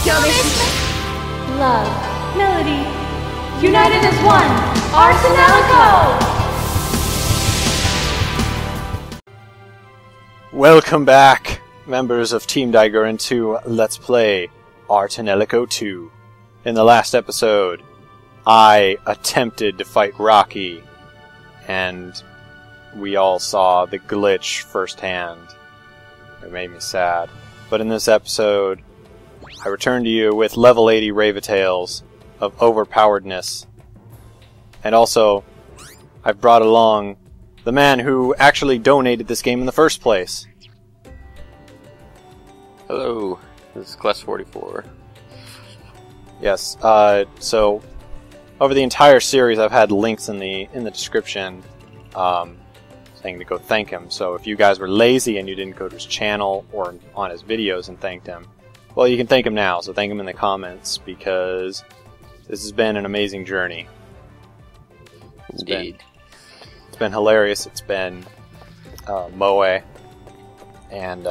Love, melody, united as one, our tonelico! Welcome back, members of Team Daigorin, to Let's Play our tonelico 2. In the last episode, I attempted to fight Rocky, and we all saw the glitch firsthand. It made me sad. But in this episode, I return to you with level 80 Ravatails of overpoweredness. And also, I've brought along the man who actually donated this game in the first place. Hello, this is Cless 44. Yes, so over the entire series I've had links in the description saying to go thank him. So if you guys were lazy and you didn't go to his channel or on his videos and thanked him, well, you can thank him now, so thank him in the comments, because this has been an amazing journey. Indeed. It's been hilarious, it's been moe, and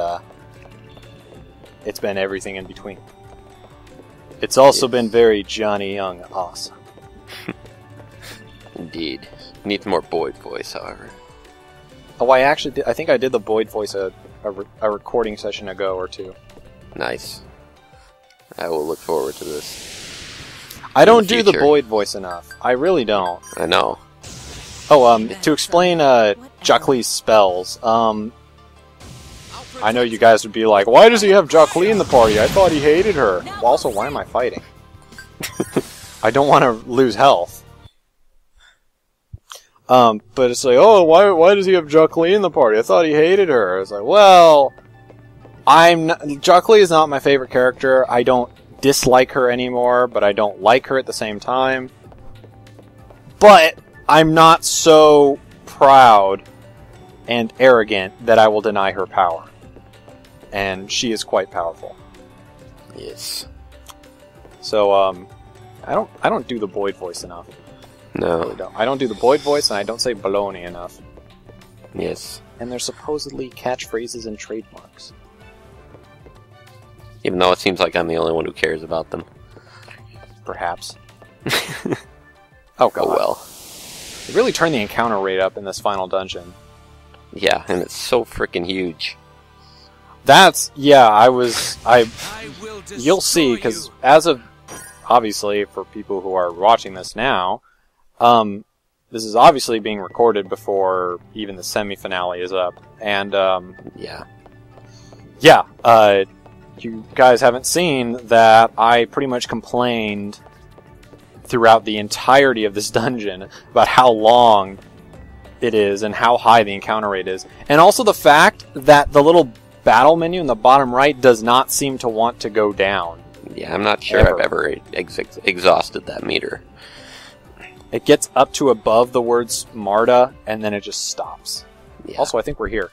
it's been everything in between. It's also been very Johnny Young awesome. Indeed. Needs more Boyd voice, however. Oh, I think I did the Boyd voice a recording session ago or two. Nice. I will look forward to this. I don't do the Boyd voice enough. I really don't. I know. Oh, to explain Jacqueline's spells, I know you guys would be like, why does he have Jacqueline in the party? I thought he hated her. Well, also, why am I fighting? I don't want to lose health. But it's like, oh, why does he have Jacqueline in the party? I thought he hated her. It's like, well, Jacqueline is not my favorite character. I don't dislike her anymore, but I don't like her at the same time. But I'm not so proud and arrogant that I will deny her power. And she is quite powerful. Yes. So, I don't do the Boyd voice enough. No. I really don't. I don't do the Boyd voice, and I don't say baloney enough. Yes. And they're supposedly catchphrases and trademarks. Even though it seems like I'm the only one who cares about them. Perhaps. Oh, God. Oh, well. They really turned the encounter rate up in this final dungeon. Yeah, and it's so freaking huge. Yeah, you'll see, because as of, obviously, for people who are watching this now, this is obviously being recorded before even the semi-finale is up, and, yeah, you guys haven't seen that I pretty much complained throughout the entirety of this dungeon about how long it is and how high the encounter rate is, and also the fact that the little battle menu in the bottom right does not seem to want to go down. Yeah, I'm not sure I've ever exhausted that meter. It gets up to above the words Marta, and then it just stops. Yeah. Also, I think we're here.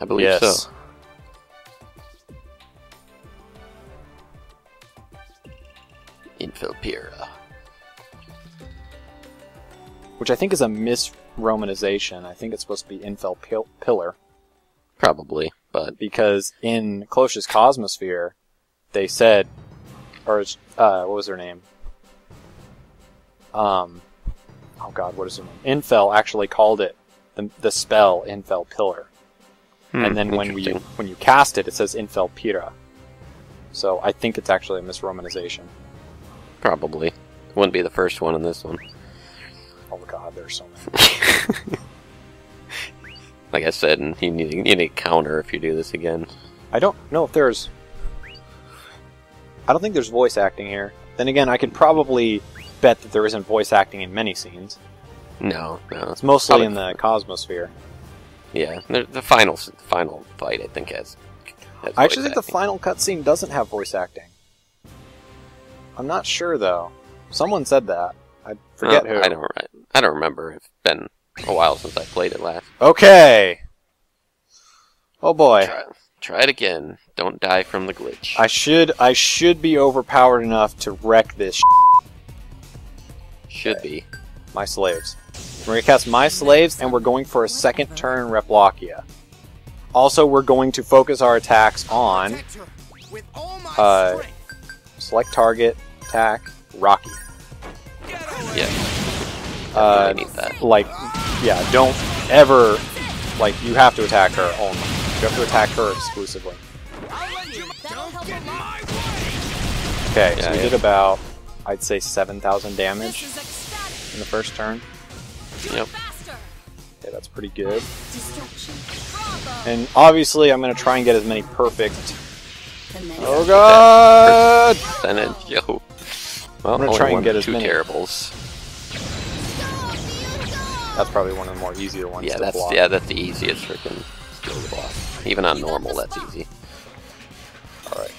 I believe so. Infelpira. Which I think is a misromanization. I think it's supposed to be Infelpillar. Probably, but... Because in Cloche's Cosmosphere, they said... Or, what was her name? Oh god, what is her name? Infel actually called it the spell Infelpillar. And then when you cast it, it says Infelpira. So I think it's actually a misromanization. Probably. Wouldn't be the first one in this one. Oh god, there's so many. Like I said, you need a counter if you do this again. I don't know if there's... I don't think there's voice acting here. Then again, I could probably bet that there isn't voice acting in many scenes. No. It's mostly in the Cosmosphere. Yeah, the final fight, I think, has I actually think the final cutscene doesn't have voice acting. I'm not sure, though. Someone said that. I forget who. I don't remember. It's been a while since I played it last. Okay. Oh boy. Try it again. Don't die from the glitch. I should be overpowered enough to wreck this Should be. My slaves. We're going to cast My Slaves, and we're going for a second turn Replokia. Also, we're going to focus our attacks on Select target, attack, Rocky. Yeah. I need that. Like, yeah, don't ever, like, you have to attack her only. You have to attack her exclusively. Okay, so we did about, I'd say 7,000 damage in the first turn. Yep. Okay, that's pretty good. And obviously, I'm going to try and get as many perfect... Oh god! Percentage, yo. Well, I'm going to try and get as two many... terribles. That's probably one of the more easier ones Yeah, to block. that's the easiest freaking skill to block. Even on normal, that's easy. Alright.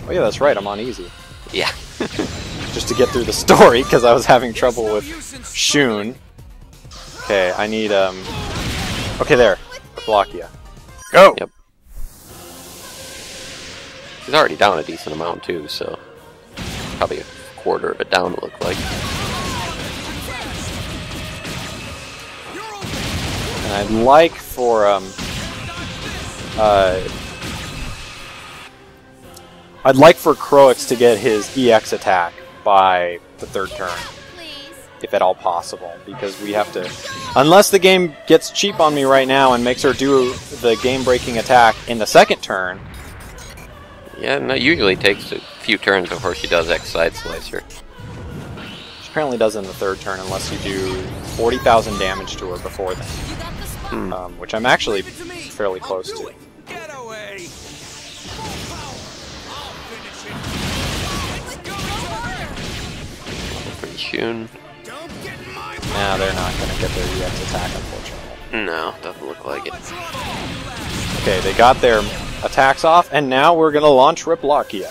Oh yeah, that's right, I'm on easy. Yeah. Just to get through the story, because I was having trouble with Shun. Okay, I need, okay, there. Blockia. Go! Yep. He's already down a decent amount, too, so... Probably a quarter of it down, it looked like. And I'd like for, I'd like for Croix to get his EX attack by the third turn. If at all possible, because we have to... Unless the game gets cheap on me right now and makes her do the game-breaking attack in the second turn... Yeah, no, it usually takes a few turns before she does X Side Slicer. She apparently does in the third turn unless you do 40,000 damage to her before then. Which I'm actually fairly close to. Pretty soon. Nah, they're not going to get their EX attack, unfortunately. No, doesn't look like it. Okay, they got their attacks off, and now we're going to launch Riplockia.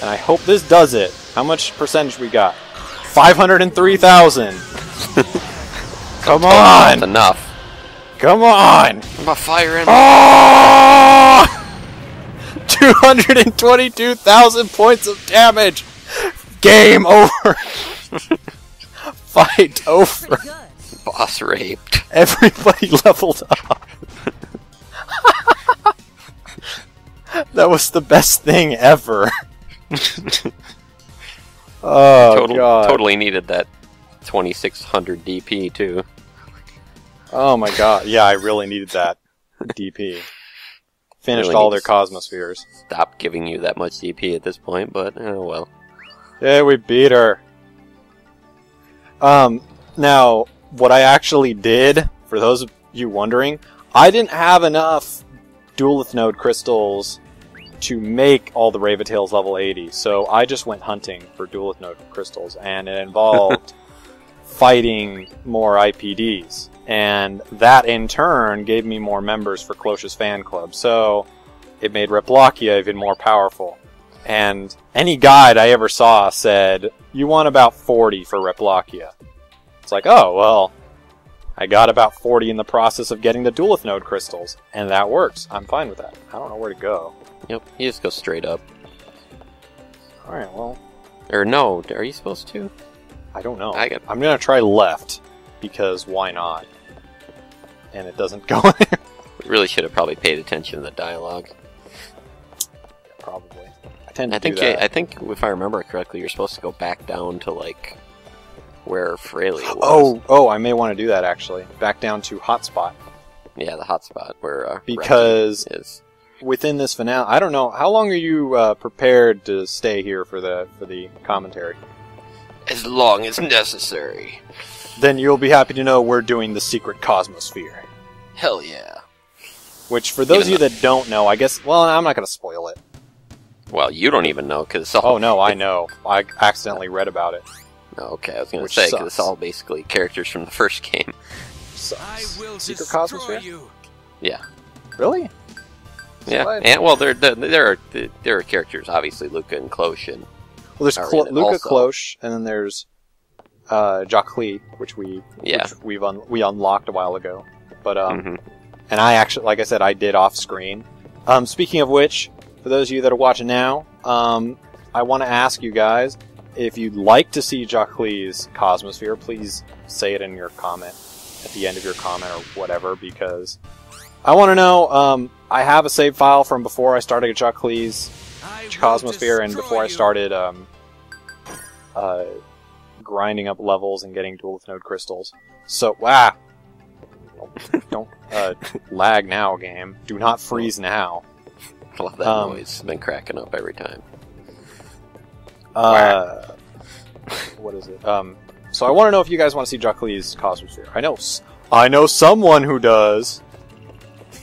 And I hope this does it. How much percentage we got? 503,000! Come on! That's enough. Come on! I'm about firing. Oh! 222,000 points of damage! Game over! Fight over! Boss raped. Everybody leveled up. That was the best thing ever. Oh, God. Totally needed that 2600 DP, too. Oh my god, yeah, I really needed that DP. Finished Really all need their to Cosmospheres. Stop giving you that much DP at this point, but oh well. Yeah, we beat her. Now, what I actually did, for those of you wondering, I didn't have enough Duelith Node crystals to make all the Ravatails level 80, so I just went hunting for Duelith Node crystals, and it involved fighting more IPDs. And that, in turn, gave me more members for Cloche's fan club. So, it made Riplockia even more powerful. And any guide I ever saw said, you want about 40 for Riplockia. It's like, oh, well, I got about 40 in the process of getting the Duelith Node crystals. And that works. I'm fine with that. I don't know where to go. Yep, you just go straight up. Alright, well... Or no, are you supposed to? I don't know. I'm going to try left, because why not? And it doesn't go anywhere. We really should have probably paid attention to the dialogue. Probably. I tend to do that. I think if I remember correctly, you're supposed to go back down to like where Freya was. Oh, I may want to do that actually. Back down to Hotspot. Yeah, the hotspot where because Reki is. Within this finale, I don't know how long are you prepared to stay here for the commentary. As long as necessary. Then you'll be happy to know we're doing the secret Cosmosphere. Hell yeah. Which, for those of you that don't know, I guess, well, I'm not going to spoil it. Well, you don't even know, because Oh, no, I know. I accidentally read about it. Okay, I was going to Which say, because sucks. it's all basically characters from the first game. Sucks. Secret destroy Cosmosphere? you. Yeah. Really? Yeah, What? and well, there are characters, obviously, Luca and Cloche, and Well, there's Alright, Luca, also- Cloche, and then there's Jacques, which we unlocked a while ago. But Mhm. and I actually, like I said, I did off screen. Speaking of which, for those of you that are watching now, I want to ask you guys if you'd like to see Jacques' Cosmosphere. Please say it in your comment at the end of your comment or whatever, because I want to know. I have a save file from before I started Jacques' Cosmosphere and before I started grinding up levels and getting duelith node crystals. So, don't lag now, game. Do not freeze now. I love that noise. It's been cracking up every time. What is it? So I want to know if you guys want to see Jacqueline's Cosmosphere. I know someone who does.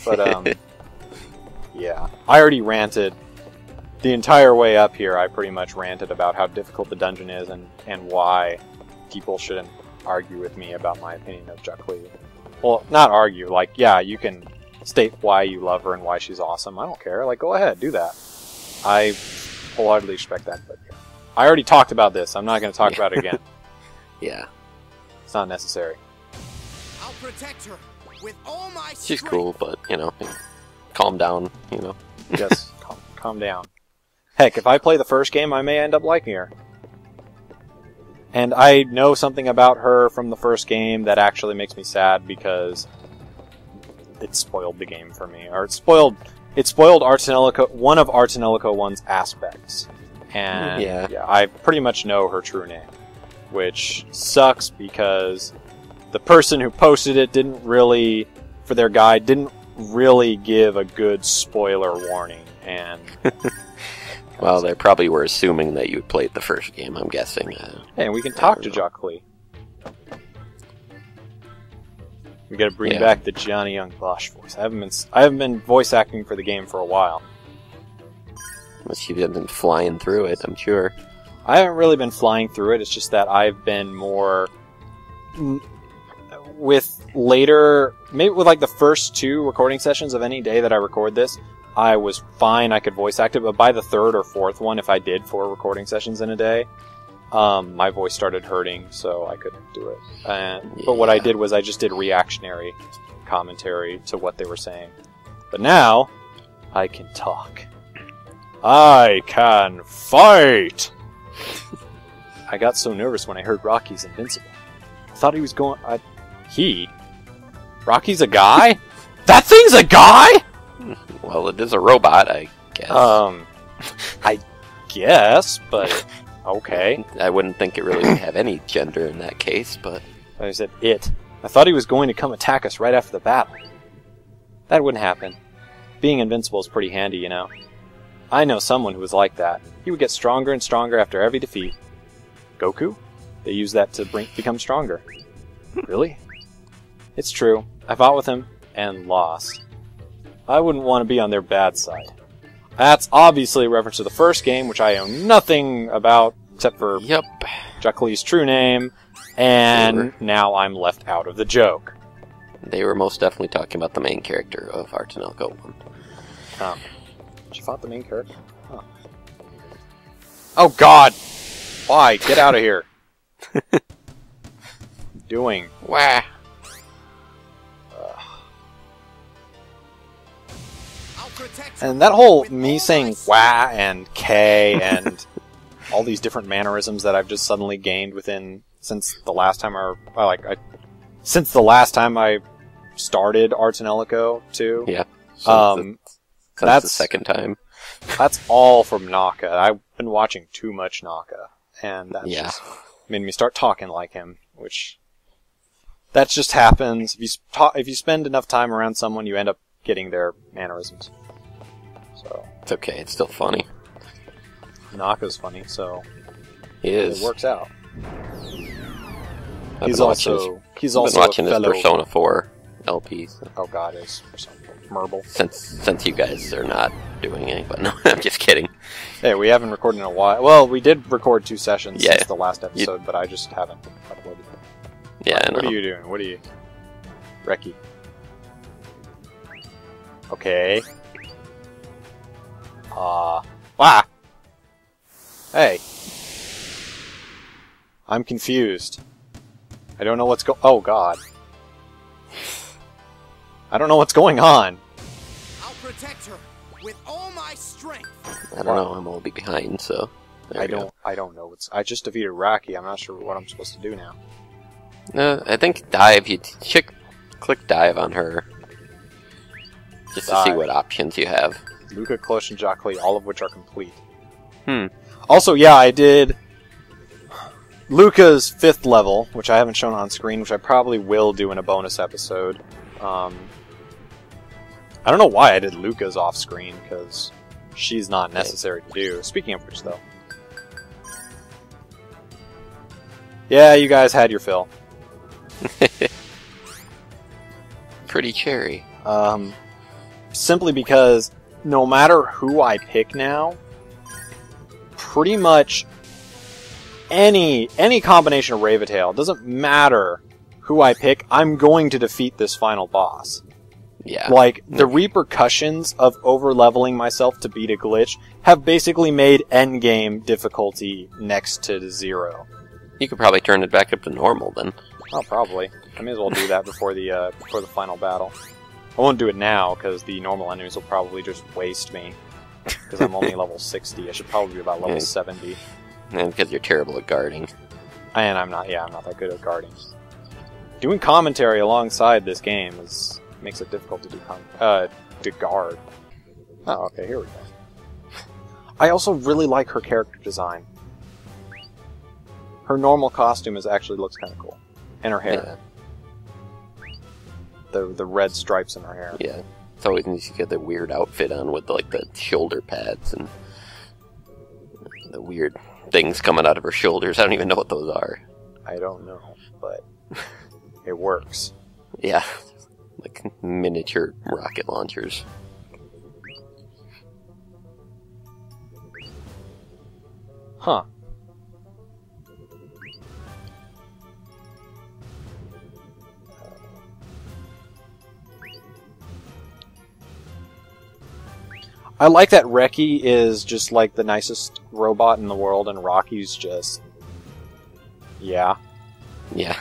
But, yeah. I already ranted. The entire way up here, I pretty much ranted about how difficult the dungeon is and why people shouldn't argue with me about my opinion of Jacqueline. Well, not argue. Like, yeah, you can state why you love her and why she's awesome. I don't care. Like, go ahead. Do that. I wholeheartedly respect that. But yeah. I already talked about this. I'm not going to talk about it again. Yeah. It's not necessary. I'll protect her with all my strength. She's cool, but, you know, calm down, you know. Yes, calm down. Heck, if I play the first game, I may end up liking her. And I know something about her from the first game that actually makes me sad because it spoiled the game for me. Or it spoiled Artonelico, one of Artonelico 1's aspects. And yeah, I pretty much know her true name. Which sucks because the person who posted it didn't really give a good spoiler warning. And well, they probably were assuming that you had played the first game, I'm guessing. Hey, and we can talk to Jacqueline. We gotta bring back the Johnny Young Bosch voice. I haven't been voice acting for the game for a while. Unless you've been flying through it, I'm sure. I haven't really been flying through it, it's just that I've been more... With later... Maybe with like the first 2 recording sessions of any day that I record this, I was fine, I could voice act it, but by the 3rd or 4th one, if I did 4 recording sessions in a day, my voice started hurting, so I couldn't do it. But what I did was I just did reactionary commentary to what they were saying. But now, I can talk. I can fight! I got so nervous when I heard Rocky's invincible. I thought he was going... Rocky's a guy? That thing's a guy?! Well, it is a robot, I guess. I guess, but okay. I wouldn't think it really would have any gender in that case, but... I said it. I thought he was going to come attack us right after the battle. That wouldn't happen. Being invincible is pretty handy, you know. I know someone who was like that. He would get stronger and stronger after every defeat. Goku? They use that to become stronger. Really? It's true. I fought with him and lost. I wouldn't want to be on their bad side. That's obviously a reference to the first game, which I know nothing about, except for Jacqueline's true name, and now I'm left out of the joke. They were most definitely talking about the main character of Artonelico 1. She fought the main character? Huh. Oh god! Why? Get out of here! Doing? Wah! And that whole me saying wah and K and all these different mannerisms that I've just suddenly gained since the last time since the last time I started Artonelico 2. Yeah. That's the second time. That's all from Naka. I've been watching too much Naka, and that just made me start talking like him, which that just happens. If you spend enough time around someone, you end up getting their mannerisms. So it's okay. It's still funny. Naka's funny, so it works out. He's also been watching his Persona 4 LP. So. Oh god, his Persona 4 Merble. Since you guys are not doing any, but no, I'm just kidding. Hey, we haven't recorded in a while. Well, we did record 2 sessions since the last episode, but I just haven't uploaded them. Yeah, What are you doing? What are you... Reki. Okay. Hey. I'm confused. I don't know what's oh god. I don't know what's going on. I'll protect her with all my strength. I don't know, I'm a little bit behind, so I don't know what's... I just defeated Rocky. I'm not sure what I'm supposed to do now. I think dive, you click dive on her. Just to see what options you have. Luca, Cloche, and Jacqueline, all of which are complete. Also, yeah, I did Luca's 5th level, which I haven't shown on screen, which I probably will do in a bonus episode. I don't know why I did Luca's off screen, because she's not necessary to do. Speaking of which, though. Yeah, you guys had your fill. Pretty cherry. Simply because no matter who I pick now, pretty much any combination of Raventail, doesn't matter who I pick, I'm going to defeat this final boss. Yeah. Like, the repercussions of over-leveling myself to beat a glitch have basically made endgame difficulty next to 0. You could probably turn it back up to normal then. Oh, probably. I may as well do that before the final battle. I won't do it now, because the normal enemies will probably just waste me. Because I'm only level 60. I should probably be about level 70. And because you're terrible at guarding. And I'm not that good at guarding. Doing commentary alongside this game makes it difficult to do to guard. Oh, okay, here we go. I also really like her character design. Her normal costume actually looks kind of cool. And her hair. Yeah. The red stripes in her hair. Yeah. It's always nice to get the weird outfit on with like the shoulder pads and the weird things coming out of her shoulders. I don't even know what those are. I don't know, but it works. Yeah. Like miniature rocket launchers. Huh. I like that Reki is just like the nicest robot in the world, and Rocky's just... yeah. Yeah.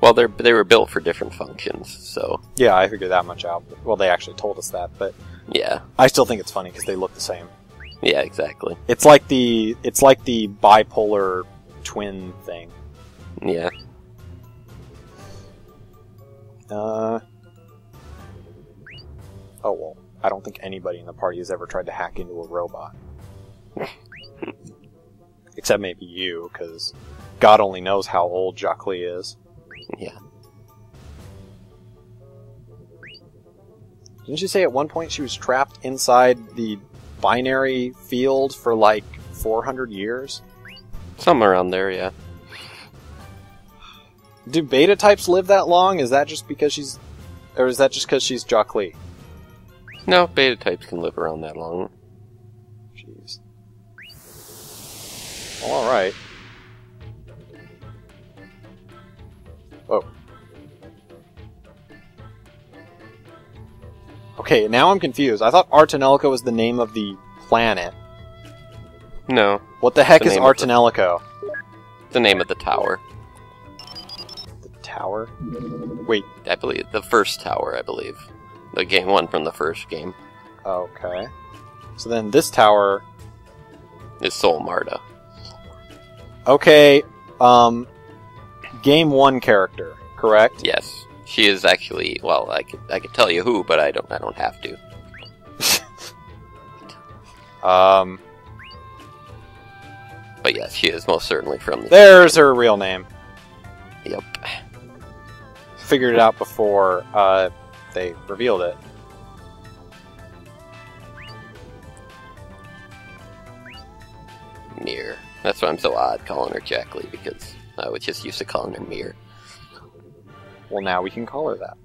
Well, they were built for different functions, so... Yeah, I figured that much out. Well, they actually told us that, but... yeah. I still think it's funny, because they look the same. Yeah, exactly. It's like the bipolar twin thing. Yeah. Oh, well. I don't think anybody in the party has ever tried to hack into a robot. Except maybe you, because God only knows how old Jacques is. Yeah. Didn't you say at one point she was trapped inside the binary field for like 400 years? Somewhere around there, yeah. Do beta types live that long? Is that just because she's... or is that just because she's Jacques? No, beta types can live around that long. Jeez. Well, alright. Oh. Okay, now I'm confused. I thought Artonelico was the name of the planet. No. What the heck is Artonelico? The name of the tower. The tower? Wait. I believe the first tower, I believe. The game one from the first game. Okay. So then this tower... is Sol Marta. Okay, Game 1 character, correct? Yes. She is actually... well, I could tell you who, but I don't have to. But yes, she is most certainly from the... there's her real name. Yep. Figured it out before, they revealed it. Mir. That's why I'm so odd calling her Jackie, because I was just used to calling her Mir. Well, now we can call her that.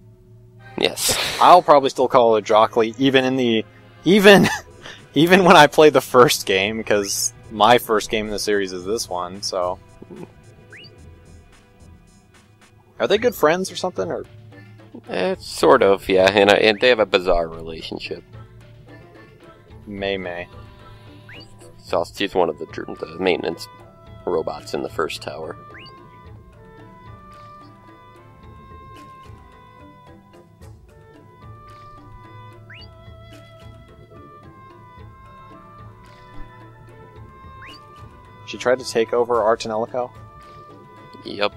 Yes. I'll probably still call her Jockley, even in the... even when I play the first game, because my first game in the series is this one, so... Are they good friends or something, or...? Sort of, yeah, and they have a bizarre relationship. May. So she's one of the maintenance robots in the first tower. She tried to take over Artonelico? Yep.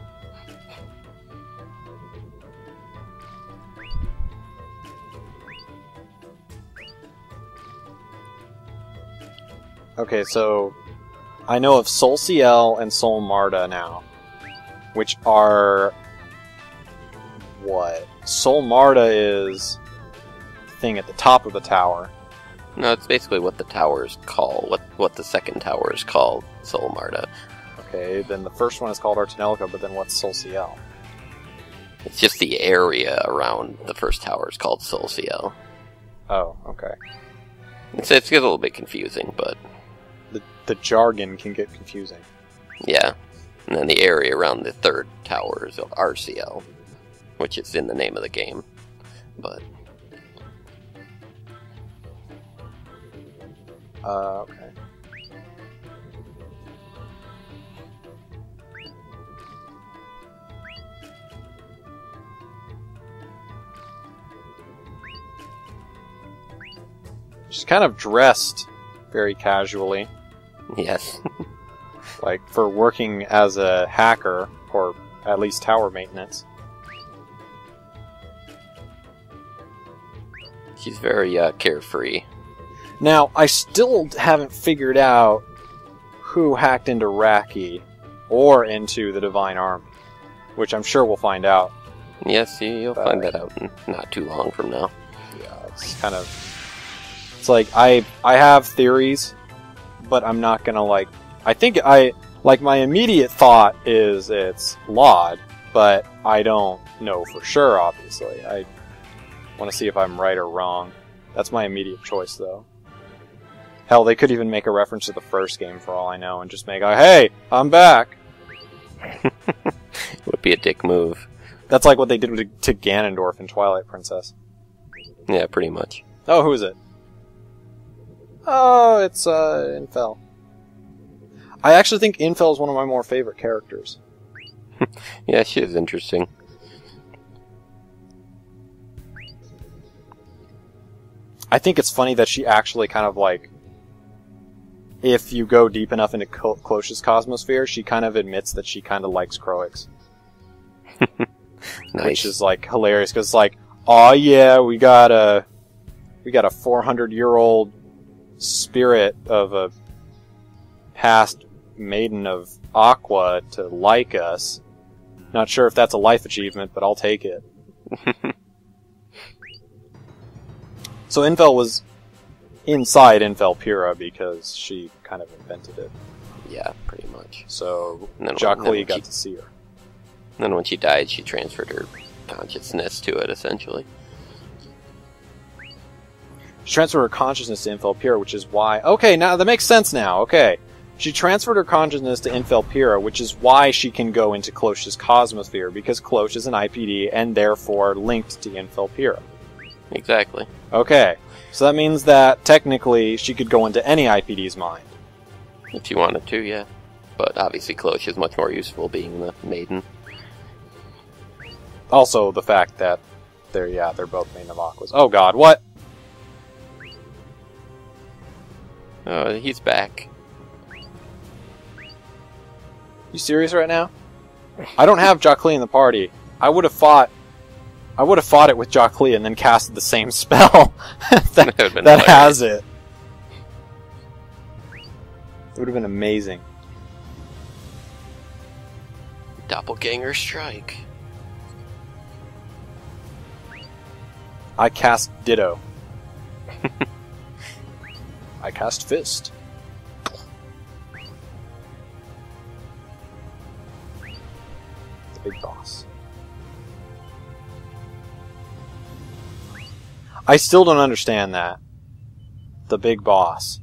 Okay, so I know of Sol Ciel and Sol Marta now, which are what? Sol Marta is the thing at the top of the tower. No, it's basically what the towers call, what the second tower is called, Sol Marta. Okay, then the first one is called Artonelico, but then what's Sol Ciel? It's just the area around the first tower is called Sol Ciel. Oh, okay. It gets a little bit confusing, but... The jargon can get confusing. Yeah. And then the area around the third tower is of RCL, which is in the name of the game. But... okay. She's kind of dressed very casually. Yes. Like, for working as a hacker, or at least tower maintenance. She's very carefree. Now, I still haven't figured out who hacked into Raki or into the Divine Army, which I'm sure we'll find out. Yes, you'll find that out in not too long from now. Yeah, it's kind of... It's like, I have theories, but I'm not gonna, like... I think my immediate thought is it's Laud, but I don't know for sure, obviously. I want to see if I'm right or wrong. That's my immediate choice, though. Hell, they could even make a reference to the first game, for all I know, and just make a, hey, I'm back! Would be a dick move. That's like what they did to Ganondorf in Twilight Princess. Yeah, pretty much. Oh, who is it? Oh, it's, Infel. I actually think Infel is one of my more favorite characters. Yeah, she is interesting. I think it's funny that she actually kind of, like... If you go deep enough into Cloche's cosmosphere, she kind of admits that she kind of likes Croix. Nice. Which is, like, hilarious, because it's like, oh yeah, we got a 400-year-old spirit of a past maiden of Aqua to like us. Not sure if that's a life achievement, but I'll take it. So Infel was inside Infel Pura because she kind of invented it. Yeah, pretty much. So Jacqueline got to see her. Then when she died, she transferred her consciousness to it, essentially. She transferred her consciousness to Infel Pura, which is why... Okay, now that makes sense now, okay. She transferred her consciousness to Infel Pura, which is why she can go into Cloche's cosmosphere, because Cloche is an IPD and therefore linked to Infel Pura. Exactly. Okay, so that means that technically she could go into any IPD's mind. If she wanted to, yeah. But obviously Cloche is much more useful being the maiden. Also, the fact that they're both Maiden of Aquas. Oh god, what? Oh, he's back. You serious right now? I don't have Jacqueline in the party. I would have fought it with Jacqueline and then casted the same spell that has it. It would have been amazing. Doppelganger strike. I cast Ditto. I cast Fist. The big boss. I still don't understand that. The big boss.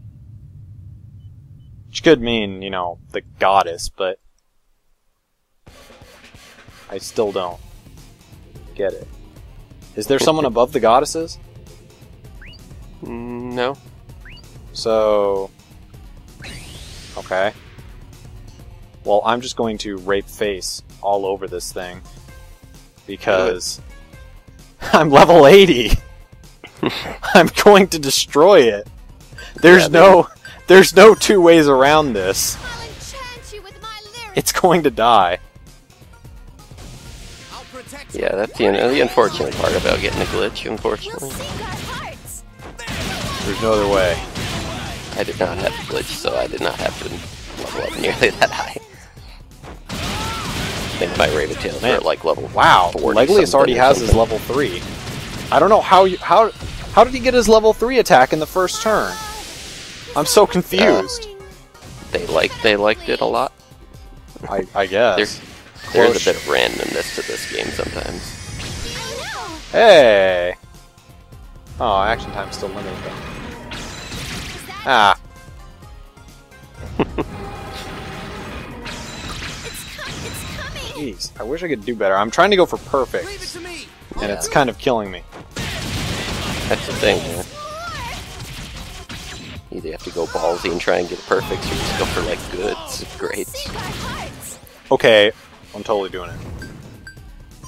Which could mean, you know, the goddess, but I still don't get it. Is there someone above the goddesses? No. So... Okay. Well, I'm just going to rape face all over this thing. Because... I'm level 80! I'm going to destroy it! There's no two ways around this. I'll enchant you with my lyrics. It's going to die. I'll protect Yeah, that's the unfortunate part about getting a glitch, We'll unfortunately. seek our hearts. There's no other way. I did not have a glitch, so I did not have to level up nearly that high. I think my Raven-tails are at like level Wow, 40 Leglius already has his something. level 3. I don't know how did he get his level 3 attack in the first turn? I'm so confused. They liked it a lot. I guess. There is a bit of randomness to this game sometimes. Hey! Oh, action time's still limited though. Ah. Jeez, I wish I could do better. I'm trying to go for perfect, Leave it to me. and it's kind of killing me. That's the thing, man. You either have to go ballsy and try and get perfect, or just go for like goods, greats. Okay, I'm totally doing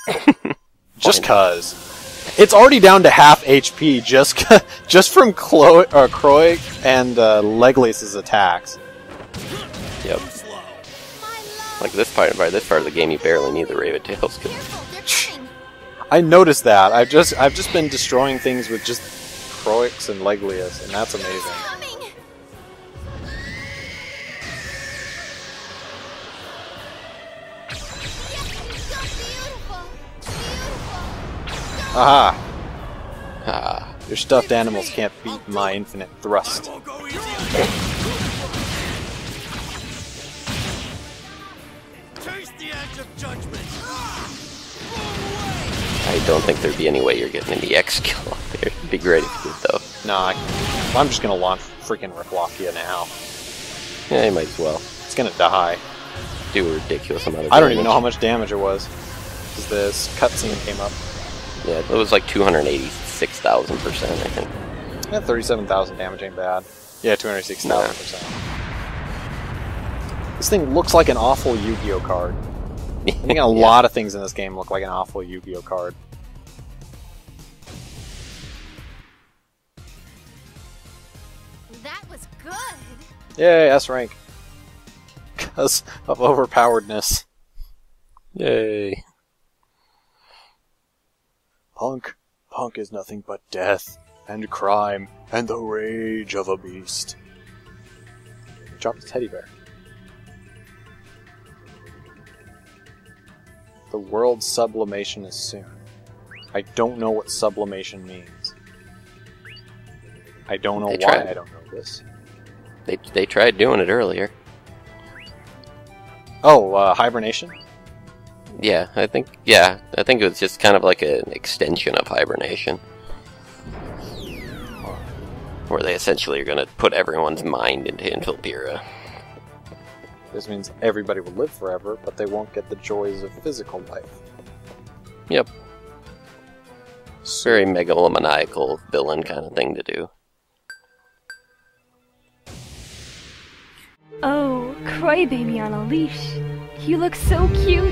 it. Just cause. It's already down to half HP just from Croy and Leglius's attacks. Yep. Like by this part of the game, you barely need the Raven-tails. I noticed that. I've just been destroying things with just Croix and Leglius, and that's amazing. Aha! Ah, Your stuffed animals can't beat my infinite thrust. Won't go easy on you. Taste the act of judgment. I don't think there'd be any way you're getting an EX skill up there. It'd be great if you did, though. Nah, I'm just gonna launch freaking Ricklockia now. Yeah, you might as well. It's gonna die. Do a ridiculous amount of damage. I don't even know how much damage it was. Because this cutscene came up. Yeah, it was like 286,000%, I think. Yeah, 37,000 damage ain't bad. Yeah, 206,000%. This thing looks like an awful Yu-Gi-Oh card. I think a lot of things in this game look like an awful Yu-Gi-Oh card. That was good. Yay, S rank. Because of overpoweredness. Yay. Punk is nothing but death, and crime, and the rage of a beast. Drop the teddy bear. The world's sublimation is soon. I don't know what sublimation means. I don't know why I don't know this. They tried doing it earlier. Oh, hibernation? Yeah, I think it was just kind of like an extension of hibernation. Where they essentially are going to put everyone's mind into Infilpira. This means everybody will live forever, but they won't get the joys of physical life. Yep. Very megalomaniacal villain kind of thing to do. Oh, crybaby on a leash. You look so cute.